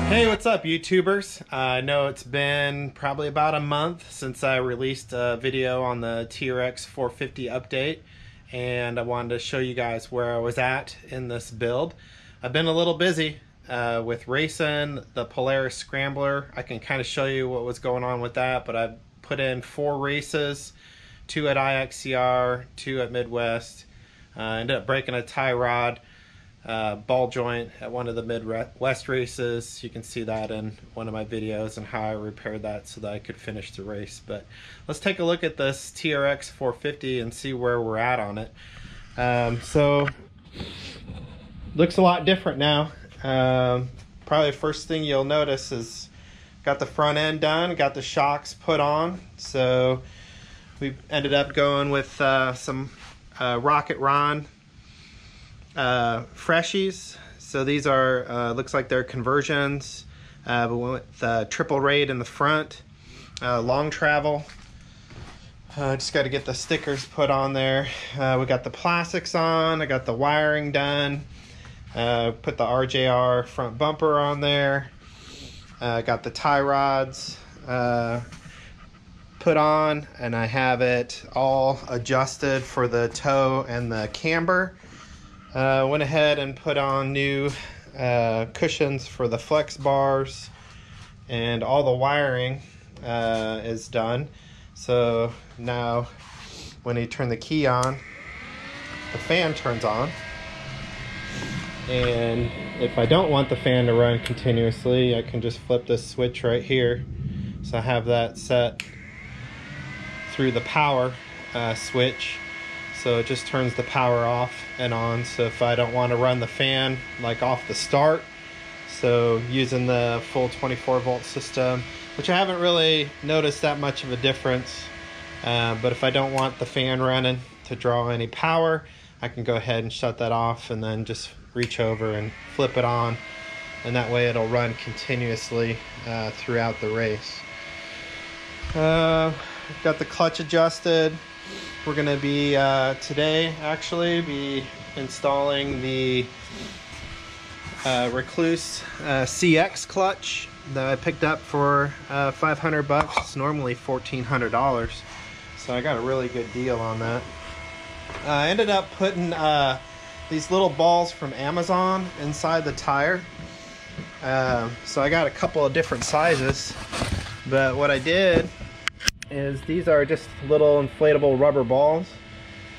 Hey, what's up, YouTubers? I know it's been probably about a month since I released a video on the TRX450 update, and I wanted to show you guys where I was at in this build. I've been a little busy with racing the Polaris Scrambler. I can kind of show you what was going on with that, but I've put in 4 races, 2 at IXCR, 2 at Midwest. Ended up breaking a tie rod ball joint at one of the Midwest races. You can see that in one of my videos and how I repaired that so that I could finish the race. But let's take a look at this TRX450 and see where we're at on it. So looks a lot different now. Probably the first thing you'll notice is got the front end done, got the shocks put on. So we ended up going with some Rocket Ron freshies. So these are looks like they're conversions, but went with triple raid in the front, long travel. Just got to get the stickers put on there. We got the plastics on, I got the wiring done, put the RJR front bumper on there, got the tie rods put on, and I have it all adjusted for the toe and the camber. Went ahead and put on new cushions for the flex bars, and all the wiring is done. So now when you turn the key on, the fan turns on. And if I don't want the fan to run continuously, I can just flip this switch right here. So I have that set through the power switch. So it just turns the power off and on. So if I don't want to run the fan like off the start, so using the full 24 volt system, which I haven't really noticed that much of a difference, but if I don't want the fan running to draw any power, I can go ahead and shut that off and then just reach over and flip it on, and that way it'll run continuously throughout the race. Got the clutch adjusted. We're going to be today actually be installing the Recluse CX clutch that I picked up for $500. It's normally $1,400, so I got a really good deal on that. I ended up putting these little balls from Amazon inside the tire. So I got a couple of different sizes, but what I did is these are just little inflatable rubber balls,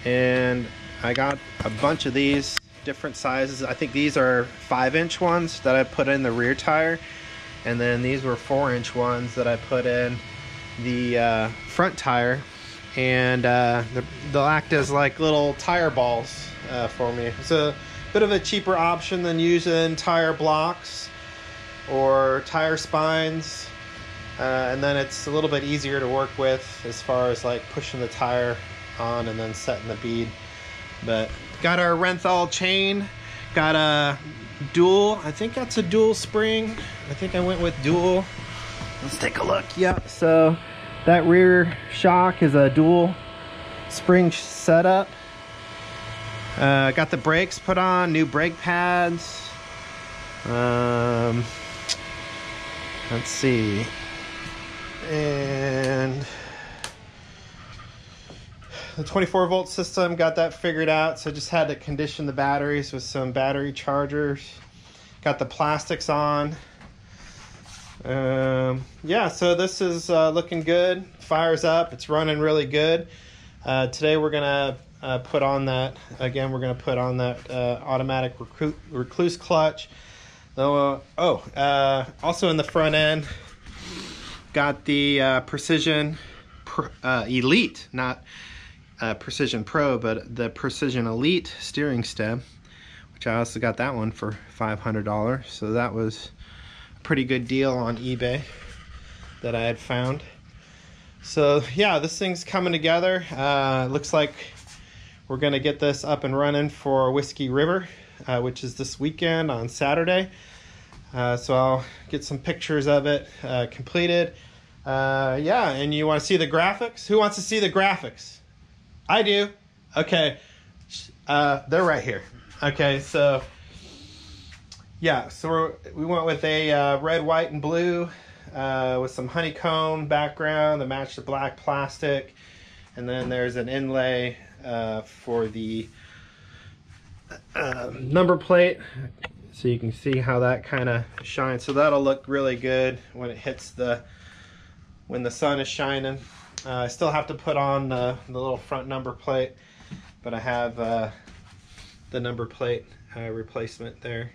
and I got a bunch of these different sizes. I think these are 5-inch ones that I put in the rear tire, and then these were 4-inch ones that I put in the front tire, and they'll act as like little tire balls for me. It's a bit of a cheaper option than using tire blocks or tire spines. And then it's a little bit easier to work with as far as like pushing the tire on and then setting the bead. But got our Renthal chain, got a dual, I think that's a dual spring. I think I went with dual. Let's take a look. Yep, so that rear shock is a dual spring setup. Got the brakes put on, new brake pads. Let's see. And the 24 volt system, got that figured out, so just had to condition the batteries with some battery chargers. Got the plastics on. Yeah, so this is looking good. Fires up, it's running really good. Today we're gonna put on that, again, we're gonna put on that automatic Recluse clutch. Also in the front end, got the Precision Elite, not Precision Pro, but the Precision Elite steering stem, which I also got that one for $500. So that was a pretty good deal on eBay that I had found. So yeah, this thing's coming together. Looks like we're gonna get this up and running for Whiskey River, which is this weekend on Saturday. So I'll get some pictures of it completed. Yeah, and you want to see the graphics? Who wants to see the graphics? I do. Okay. They're right here. Okay, so yeah, so we went with a red, white, and blue with some honeycomb background that matched the black plastic. And then there's an inlay for the number plate, so you can see how that kind of shines. So that'll look really good when it hits when the sun is shining. I still have to put on the little front number plate, but I have the number plate replacement there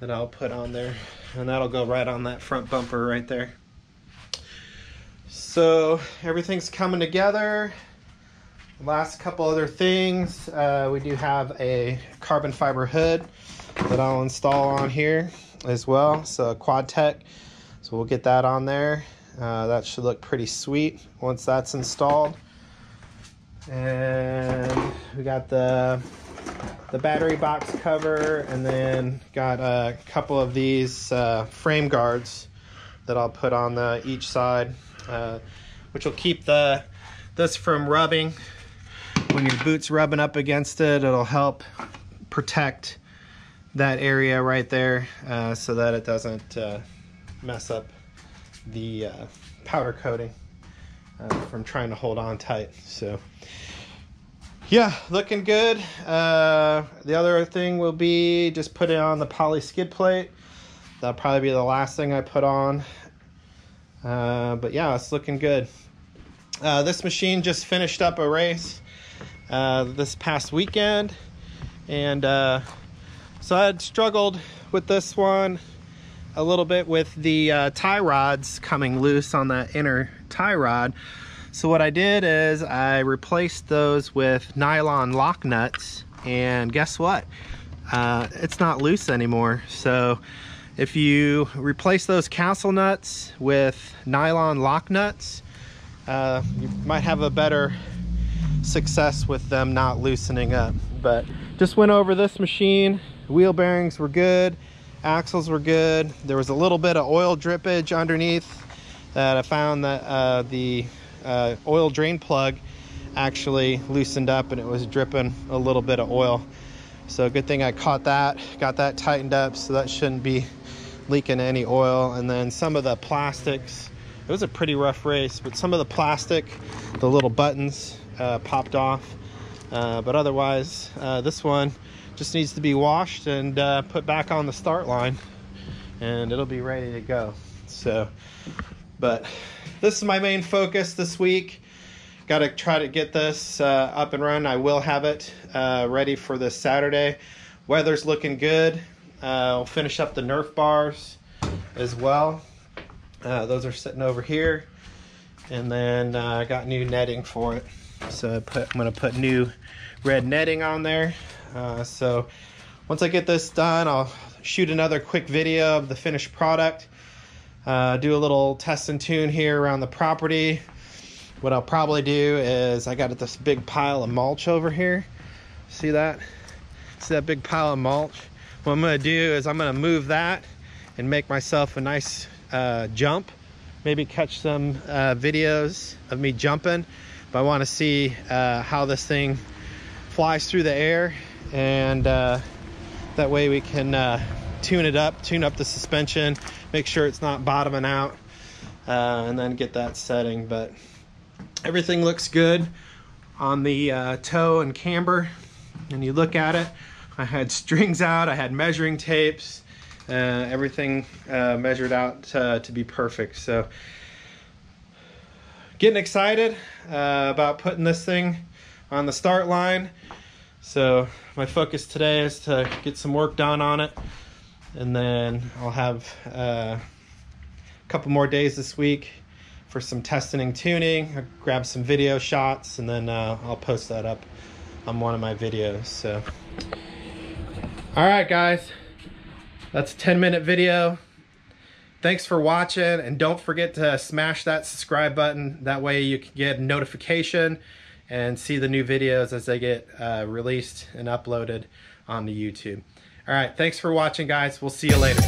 that I'll put on there, and that'll go right on that front bumper right there. So everything's coming together. Last couple other things, we do have a carbon fiber hood that I'll install on here as well, so Quad Tech, so we'll get that on there. That should look pretty sweet once that's installed. And we got the battery box cover, and then got a couple of these frame guards that I'll put on each side, which will keep this from rubbing. When your boot's rubbing up against it, it'll help protect that area right there, so that it doesn't mess up the powder coating from trying to hold on tight. So yeah, looking good. The other thing will be just put it on the poly skid plate. That'll probably be the last thing I put on. But yeah, it's looking good. This machine just finished up a race this past weekend, and so I had struggled with this one a little bit with the tie rods coming loose on that inner tie rod. So what I did is I replaced those with nylon lock nuts, and guess what? It's not loose anymore. So if you replace those castle nuts with nylon lock nuts, you might have a better success with them not loosening up. But just went over this machine. Wheel bearings were good, axles were good. There was a little bit of oil drippage underneath that I found that the oil drain plug actually loosened up, and it was dripping a little bit of oil. So good thing I caught that, got that tightened up, so that shouldn't be leaking any oil. And then some of the plastics, it was a pretty rough race, but some of the plastic, the little buttons popped off, but otherwise this one just needs to be washed and put back on the start line, and it'll be ready to go. So, but this is my main focus this week. Got to try to get this up and running. I will have it ready for this Saturday. Weather's looking good. I'll finish up the Nerf bars as well. Those are sitting over here, and then I got new netting for it. So I'm going to put new red netting on there. So once I get this done, I'll shoot another quick video of the finished product. Do a little test and tune here around the property. What I'll probably do is, I got this big pile of mulch over here. See that? See that big pile of mulch? What I'm going to do is I'm going to move that and make myself a nice jump. Maybe catch some videos of me jumping. But I want to see how this thing flies through the air, and that way we can tune up the suspension, make sure it's not bottoming out, and then get that setting. But everything looks good on the toe and camber. And you look at it, I had strings out, I had measuring tapes, everything measured out to be perfect. So getting excited about putting this thing on the start line. So my focus today is to get some work done on it, and then I'll have a couple more days this week for some testing and tuning. I'll grab some video shots, and then I'll post that up on one of my videos. So all right guys, that's a 10-minute video. Thanks for watching, and don't forget to smash that subscribe button. That way you can get a notification and see the new videos as they get released and uploaded onto YouTube. All right, thanks for watching guys. We'll see you later.